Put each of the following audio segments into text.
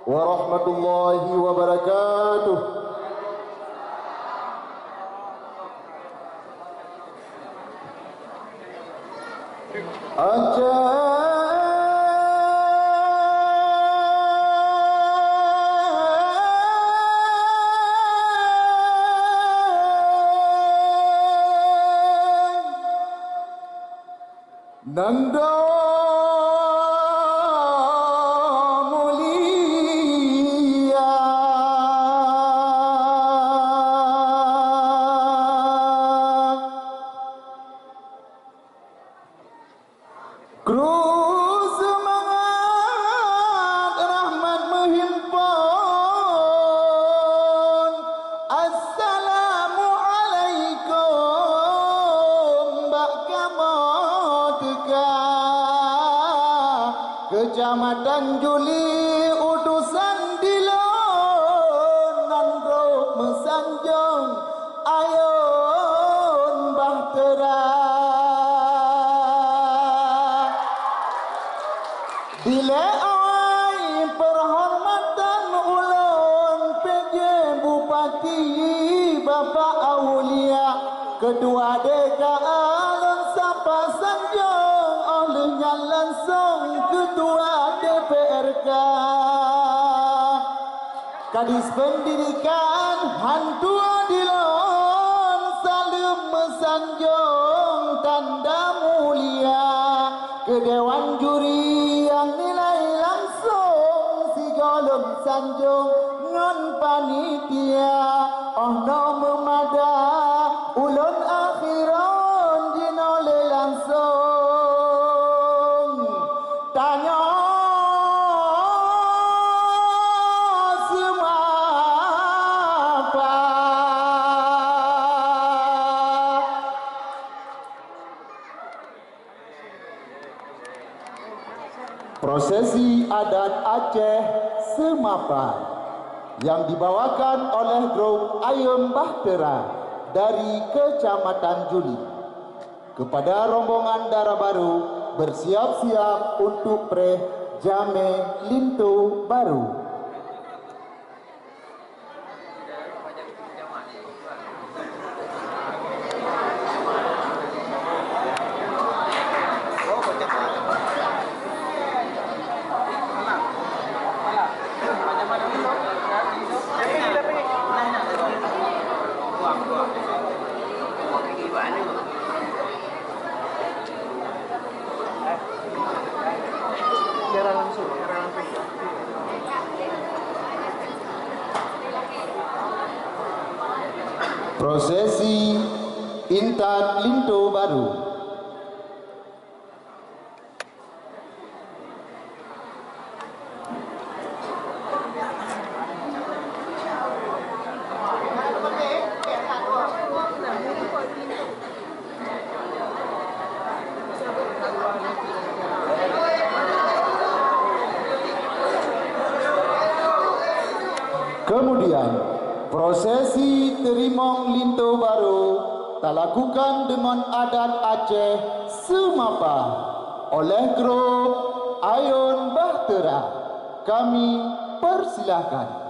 warahmatullahi wabarakatuh. Nanda mulia Kru semangat rahmat menghimpun. Assalamualaikum baka motika Kecamatan Juli utusan dilon nandro mesanjung ayun bahtera Bila awai perhormatan ulun PJ Bupati Bapak Aulia Kedua deka alun sapa sanjung olehnya langsung Ketua DPRK Kadis Pendidikan Hantua Dilon Salim mesanjung tanda mulia Ke Dewan Juri yang nilai langsung si golon sanjung ngon panitia no memada ulun akhiron jinole langsung tanya semapa prosesi adat Aceh Semapa yang dibawakan oleh grup Ayun Bahtera dari Kecamatan Juli kepada rombongan Dara Baru bersiap-siap untuk preh Jame Lintu Baru. Prosesi Intan Lintu Baru. Kemudian prosesi Terimong Lintu Baru dilakukan dengan adat Aceh Semapa oleh grup Ayun Bahtera. Kami persilahkan.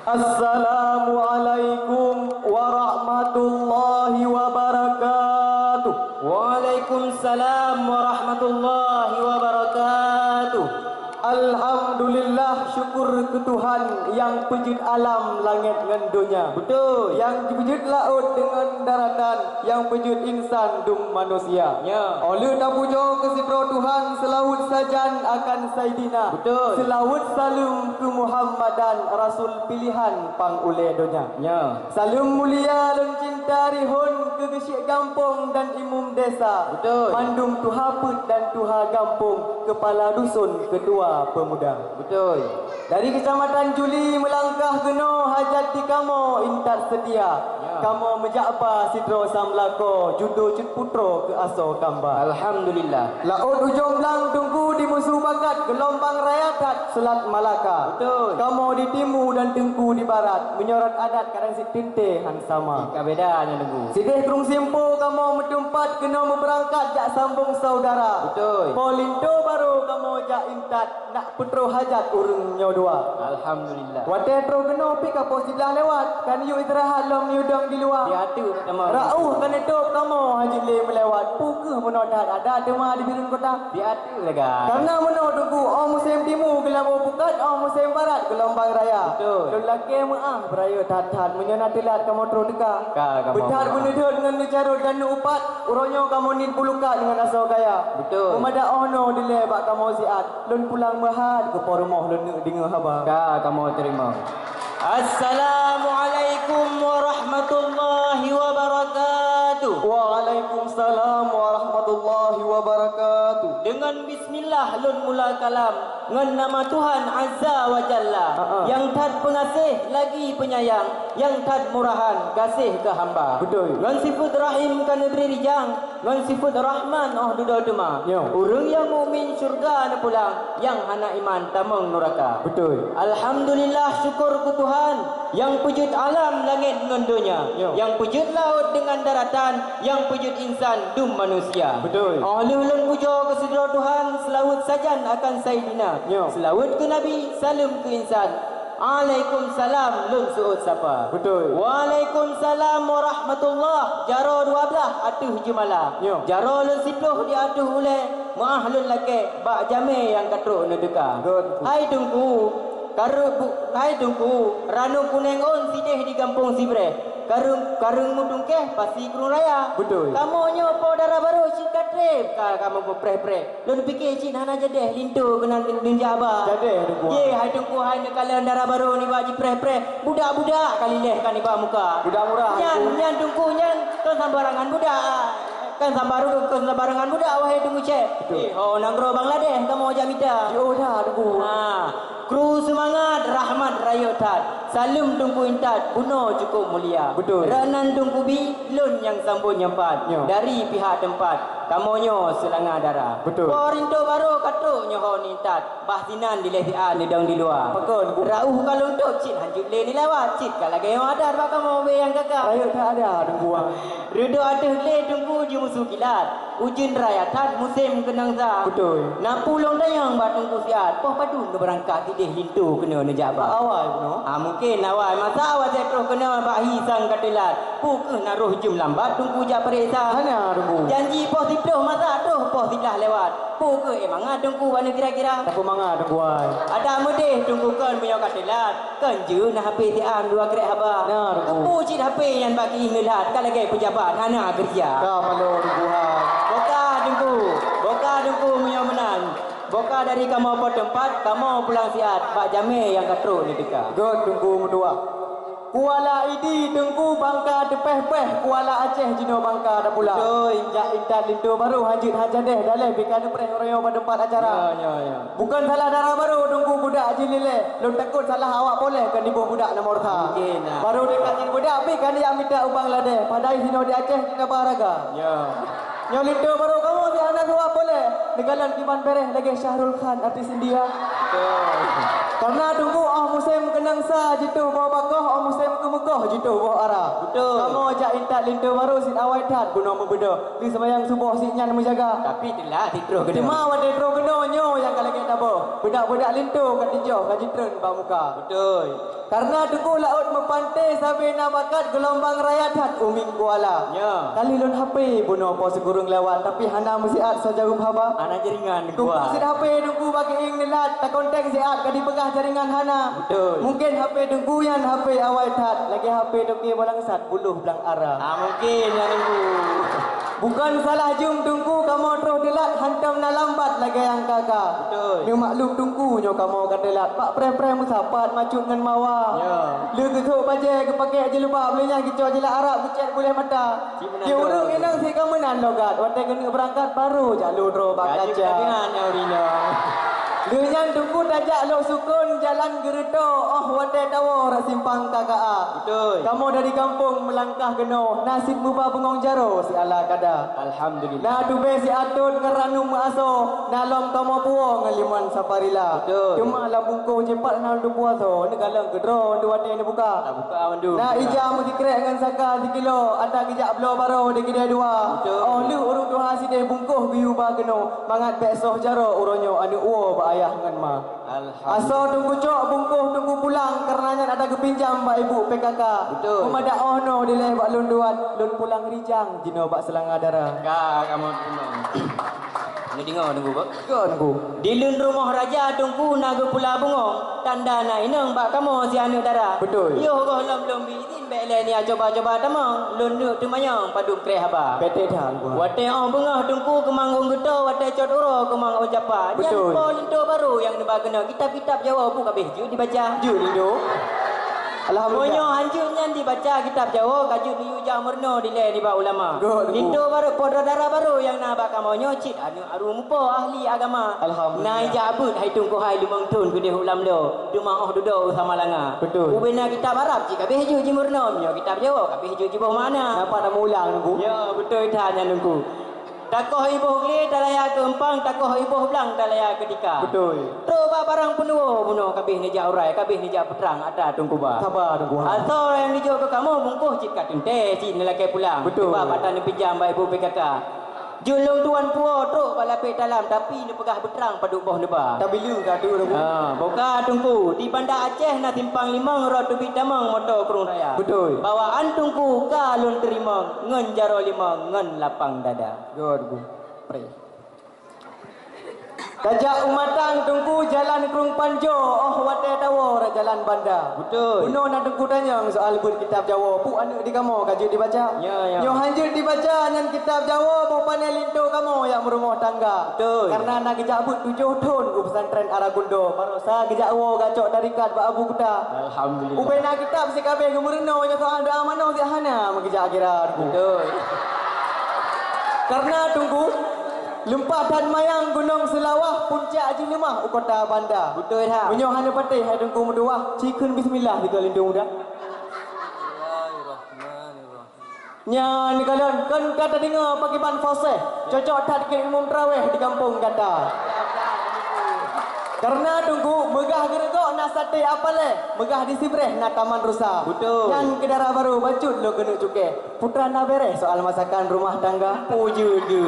Assalamualaikum warahmatullahi wabarakatuh. Waalaikumsalam warahmatullahi wabarakatuh. Alhamdulillah, syukur ke Tuhan yang pejut alam langit dengan dunia. Betul. Yang pejut laut dengan daratan, yang pejut insan dum manusia. Ya. Oleh tak puja ke sifra Tuhan, selawat sajan akan Sayyidina. Betul. Selawat salam ke Muhammadan, Rasul pilihan pang ule dunia. Ya. Salam mulia dan cinta rihun ke gesyik kampung dan imum desa. Betul. Mandum tuhaput dan tuha kampung, kepala dusun kedua pemuda. Betul. Dari Kecamatan Juli melangkah geno hajat di kamo intat setia. Ya. Kamu menjaba sidro samlako judo cut putro ke aso kamba. Alhamdulillah. Laut ujung belang tunggu di musuh bakat gelombang rayatat Selat Malaka. Betul. Kamu di timur dan tengku di barat menyorot adat kadang si tinte han sama. Kabedanya nunggu. Sidih terung simpo kamu metumpat kena berangkat jak sambung saudara. Betul. Polindo baru kamu jak intat nak putro hajat urung nyodua. Alhamdulillah. Wate tro kena pi ka pos sebelah lewat kan yu istirahat lom nyudang di luar. Dia ada pertama. Rauh kan itu kamu haji le melewat puke menodat ada tema di birun kota. Dia ada lega. Karena menurut tunggu musim timur gelabo bukat musim barat gelombang raya. Betul. Lelaki maah beraya tat-tat menyana telat kamu tro deka. Kamu. Betar benedut dengan carut dan upat uronyo kamu nin pulukat dengan asal kaya. Betul. Pemada ono dile bak kamu siat lun pulang mahad ke porumah lun dengar haba. Kamu terima. Assalamualaikum warahmatullahi wabarakatuh. Waalaikumsalam warahmatullahi wabarakatuh. Dengan bismillah lun mula kalam ngan nama Tuhan Azza wa Jalla yang tad pengasih lagi penyayang, yang tad murahan kasih ke hamba. Betul. Ngan sifat rahim kan negeri rijang, ngan sifat rahman duda dema. Urang yang mukmin syurga na pulang, yang hana iman tamang neraka. Betul. Alhamdulillah syukur ku Tuhan yang pujud alam langit dengan dunia, yang pujud laut dengan daratan, yang pujud insan dum manusia. Betul. Ulun puja ke sedera Tuhan, selawat sajan akan Sayyidina. Selawat ke Nabi, salam ke insan. Waalaikumsalam lun suud sapa. Betul. Waalaikumsalam warahmatullah. Jaro 12 atuh jumala. Jaro lun 10 diatuh oleh maah lun laki bak jame yang katruk ne deka. Hai tungku. Hai tungku. Ranu kuneng on sideh di kampung Sibre. Karung mudungkeh pasti kurung raya. Betul. Kamu nyopo darah baru cik katrep. Kamu pre-pre. Lu fikir cik nana jadeh lintu kena ninja abah. Jadeh tungku. Ye, hai tungku hai kalian darah baru ni baji pre-pre. Budak-budak kali leh kan iba muka. Budak murah. Nyan tungku nyan kan sambarangan budak. Kan sambarangan budak wahai tunggu cek. Nanggro Bangladesh kamu aja minta. Yo dah tunggu. Kru semangat rahmat rayotat. Salam tungku intat buno cukup mulia. Betul. Ranan tungku bi lun yang sambut nyempat. Dari pihak tempat kamonyo selanga darah. Betul. Korinto baru katuk nyoho nintat. Bahtinan di lesian di dong di luar. Pakon. Rauh kalau untuk cik hanjut le ni lewat. Cik kalau gaya ada bakal mau be yang kakak. Rayo tak ada tunggu. Redo ada le tunggu di musuh kilat. Ujun rayatat musim kenang za. Betul. Nak pulang dayang bat tunggu siat. Poh padu ke berangkat tidih lintu kena nejabah. Awal no. Mungkin awal masa awal saya terus kena bahi sang katilat. Pukul naruh jum lambat tunggu jak periksa. Hanya tunggu. Janji poh tiduh masa tuh poh tidah lewat. Pukul emang tunggu mana kira-kira. Tak mangga tunggu ai. Ada mudih tunggu kan punya katilat. Kan je nak HP tiam dua kerek haba. Nah tunggu. Puji HP yang bagi ngelat kalau lagi pejabat hana kerja. Kau malu tunggu ai. Boka tunggu punya menang. Boka dari kamu apa tempat, kamu pulang siat. Pak Jamil yang katruk ni dekat. God tunggu mendua. Kuala Idi tunggu bangka depeh-peh Kuala Aceh jino bangka dah pula. Betul. Jak intan lindu baru hajit hajadeh daleh bikan preh royo pada tempat acara. Ya. Bukan salah darah baru tunggu budak jilile. Lu takut salah awak boleh kan ibu budak nomor tha. Mungkin. Baru dekat jin budak pi kan dia minta ubang ladeh. Padai sino di Aceh kita baraga. Ya. Nyolindo baru kamu di anak tua boleh. Negalan kiman bereh lagi Syahrul Khan artis India. Karena tunggu musim kenang sa jitu bawa bakoh musim ke Mekah jitu bawa arah. Betul. Kamu ajak intat lintu baru sin awai tat guna membeda. Di sembahyang subuh sin nyan menjaga. Tapi itulah tidur kena. Cuma awak detro kena nyo yang kalau kita tahu. Budak-budak lintu kat dijauh kat jitren bang muka. Betul. Karena tunggu laut mempantai sampai nak bakat gelombang rakyat hat uming kuala. Ya. Kali lun HP buno po segurung lewat tapi hana musiat sajarum haba. Anak jaringan Tunggu kuat. si HP tunggu bagi ing nelat tak kontak siat kadi pegah jaringan hana. Betul. Mungkin HP tunggu yang HP awal tat lagi HP tunggu balang sat buluh belang arah. Mungkin yang tunggu. Bukan salah jum tunggu kamu terus delat hantam na lambat lagi yang kakak. Betul. Ni maklum tunggu nyo kamu kat delat. Pak pre-pre musapat macut ngan mawa. Ya. Lu kesuk baje ke pakai je lupa belinya kicau je lah Arab kecet boleh mata. Dia urung inang si kamu nan logat. Wate kena berangkat baru jalur ro bak kaca. Dengan ya Rina. Dengan tunggu tajak lok sukun jalan gereto oh wate tawo rak simpang KKA. Betul. Kamu dari kampung melangkah geno nasib muba bengong jaro si ala kada. Alhamdulillah. Nah dube si atun ngeranu maaso nalom kamu puong ngaliman saparila. Betul. Cuma lah bungkuh cepat nal du puaso ni galang gedro du wate ni buka. Tak buka mandu. Nah ija mu dikrek dengan saka 3 kilo ada gejak belo baro di kedai dua. Betul. Oh lu urung dua side bungkuh biu ba geno mangat besoh jaro uronyo anu uo ba ayah ngan ma. Alhamdulillah. Aso tunggu cok bungkuh tunggu pulang karenanya ada kepinjam ba ibu PKK. Betul. Pemada oh no dileh bak lun duan lun pulang rijang jino bak selanga darah. Kak kamu ni dengar tunggu bak. Kan ku. Di lun rumah raja tunggu naga pula bungo. Tanda na inang bak kamu si anu darah. Betul. Yo goh lom izin bek le ni coba-coba tamang. Lun nu tu mayang padu kreh haba. Pete dah ku. Wate on bengah tunggu kemanggung gedo wate cot uro kemang ojapa. Betul. Yang po linto baru yang nebak kena kitab-kitab Jawa pun kabeh ju dibaca. Jur Indo. Alhamdulillah. Monyo hanjurnya dibaca kitab Jawa kajut ni uja murno dile di ba ulama. Good. Linto baru podra darah baru yang nak bak kamonyo cit anu aru mupo ahli agama. Alhamdulillah. Nai jabut hai tungku hai lumang tun ku dia ulam do. Dumah oh dudo sama langa. Betul. Ubena kitab Arab cik kabeh ju ji murno. Nyo kitab Jawa kabeh ju ji boh mana. Nampak nak ulang nunggu. Ya betul tanya nunggu. Takoh ibuh kli dalaya keempang takoh ibuh belang dalaya ketika. Betul. Troba barang penuh bunuh kabeh ni jak urai kabeh ni jak petrang ada tungku ba. Sabar nunggu. Atau yang dijual ke kamu bungkuh cik kat tente cik nelaki pulang. Betul. Sebab patah ni pinjam baik ibu PKK. Julung tuan puo truk balapik dalam tapi ni pegah beterang paduk boh neba. Tak bila kadu nunggu. Boka tungku di Bandar Aceh na timpang limang rod tu damang motor kurung raya. Betul. Bawaan tungku kalun terima ngen jaro lima ngen lapang dada. Good nunggu. Pray. Kajak umatang tunggu jalan Krung Panjo oh wate tawo ra jalan banda. Betul. Uno nak tunggu tanya soal bud kitab Jawa. Pu anak di kamu kajut dibaca. Ya. Yo hanjur dibaca nan kitab Jawa mau panel linto kamu yang berumah tangga. Betul. Karena nak kejak bud 7 tahun ku pesantren Aragundo. Barosa kejak wo gacok dari kat ba abu kuda. Alhamdulillah. Ubena kitab si kabeh gemurno nya soal doa mano si hana makejak akhirat. Betul. Karena tunggu Lempah dan mayang gunung selawah puncak haji lemah kota Banda. Betul dah. Menyoh hana patih hai tunggu meduah cikun bismillah kita lindung dah. Nya ni kalian kan kata dengar pakai ban fasih. Cocok tak ke umum tarawih di kampung kata. Karena tunggu megah geregok nak sate apa le? Megah di Sibreh nak taman rusa. Betul. Yang kedara baru bacut lo kena cukai. Putra nak beres soal masakan rumah tangga. Puju tu.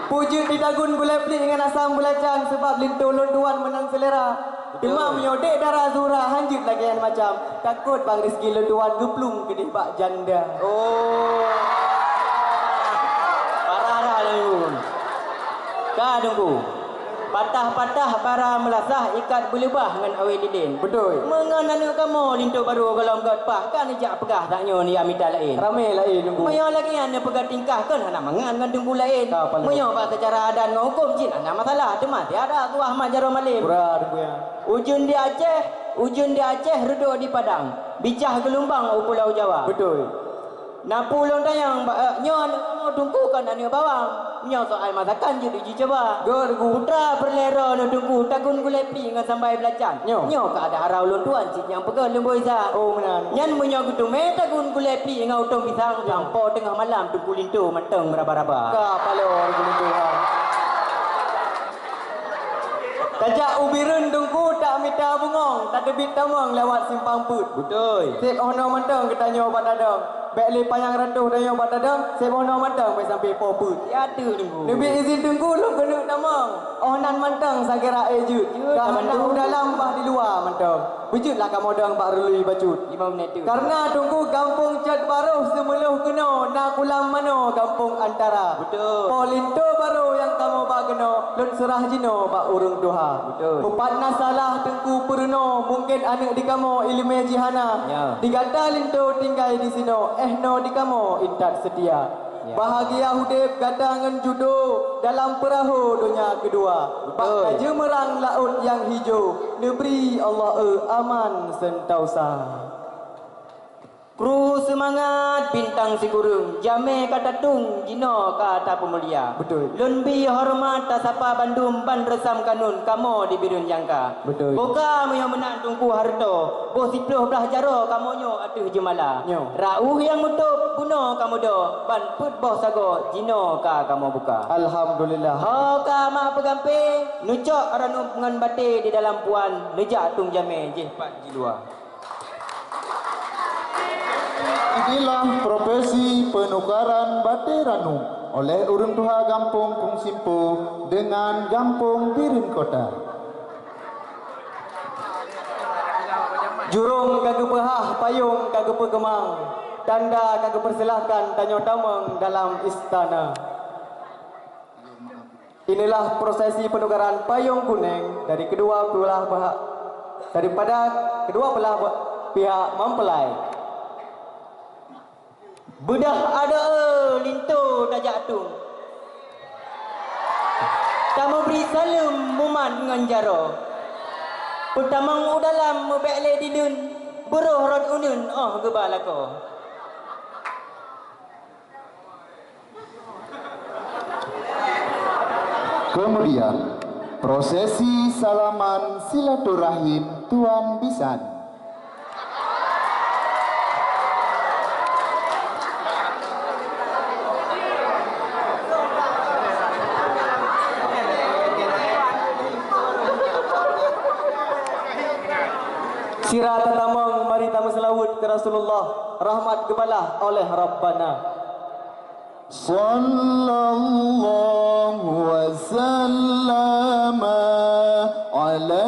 Puju di dagun gulai pelik dengan asam belacan sebab lintu londuan menang selera. Demam yodek darah zura hanjut lagi yang macam. Takut bang rezeki londuan geplung kedih bak janda. Oh. Parah dah lu. Ka tunggu. Patah-patah para melasah ikat berlebah dengan awil lilin. Betul. Mengenai kamu lintu baru kalau enggak pah kan ijak pegah taknya ni amita lain. Ramai lain tunggu. Moyo lagi anda pegah tingkah kan anak mangan dengan tunggu lain. Moyo bahasa cara adat dengan hukum jin ada masalah cuma tiada tu Ahmad Jarum Malim. Pura tunggu ya. Ujung di Aceh reduk di Padang. Bicah gelombang Pulau Jawa. Betul. Napu long tayang nyo mau tunggu kan anu bawang. Nyo soal masakan je uji coba. Good Putra perlero no tunggu takun gulai pi dengan sambai belacan. Nyo. Ka ada harau lon tuan cik yang pegel lemboi sa. Oh benar. Nyan menyo gitu me takun gulai pi dengan utong pisang lampo tengah malam tunggu lintu mateng beraba-raba. Ka palo begitu ha. Kajak ubirun tunggu tak minta bungong, tak debit tamang lewat simpang put. Betul. Sip ono mantang ketanya obat dadam. Baik le payang ratuh dan obat dadam, sip ono mantang sampai sampai poput. Tiada tunggu. Lebih izin tunggu lu kena tamang. Onan mantang sagira ejut. Kahana dalam bah di luar mantang. Bejutlah kamu dang bak relui bacut. 5 minit tu. Karena tunggu kampung Cat Baru semeluh kena nak kulam mano kampung antara. Betul. Polinto baru yang kamu bak kena lun surah jino bak urung doha. Betul. Mupat nasalah tengku perno mungkin anak di kamu ilmu jihana. Ya. Digata linto tinggal di sino no di kamu intat setia. Ya. Bahagia hudip gadangan judo dalam perahu dunia kedua. Betul. Pak jemerang laut yang hijau. Negeri Allah aman sentausa. Kru semangat bintang si kurung. Jame kata tung, jino kata pemulia. Betul. Lunbi hormat tasapa bandum ban resam kanun. Kamu di birun jangka. Betul. Boka yang menang tungku harto. Boh siploh belah jaro kamonyo atuh jemala. Nyo. Rauh yang mutup buno kamu do. Ban put boh sago jino ka kamu buka. Alhamdulillah. Ho ka ma pegampe. Nucok aranu pengan bate di dalam puan. Nejak tung jame jeh pat jilua. Inilah profesi penukaran bate ranu oleh urang tuha Gampung Pungsimpo dengan Gampung Birin Kota. Jurung kagak pehah, payung kagak pegemang. Tanda kagak persilahkan tanyo damang dalam istana. Inilah prosesi penukaran payung kuning dari kedua belah pihak mempelai. Bedah ada linto dajak tu. Kamu beri salam muman dengan jaro. Pertamang udalam mebekle didun. Beruh rod unun oh gebalako. Kemudian prosesi salaman silaturahim Tuan Bisan. Sirah tatamang mari tamu selawat ke Rasulullah, rahmat kebalah oleh Rabbana. Sallallahu wa sallama ala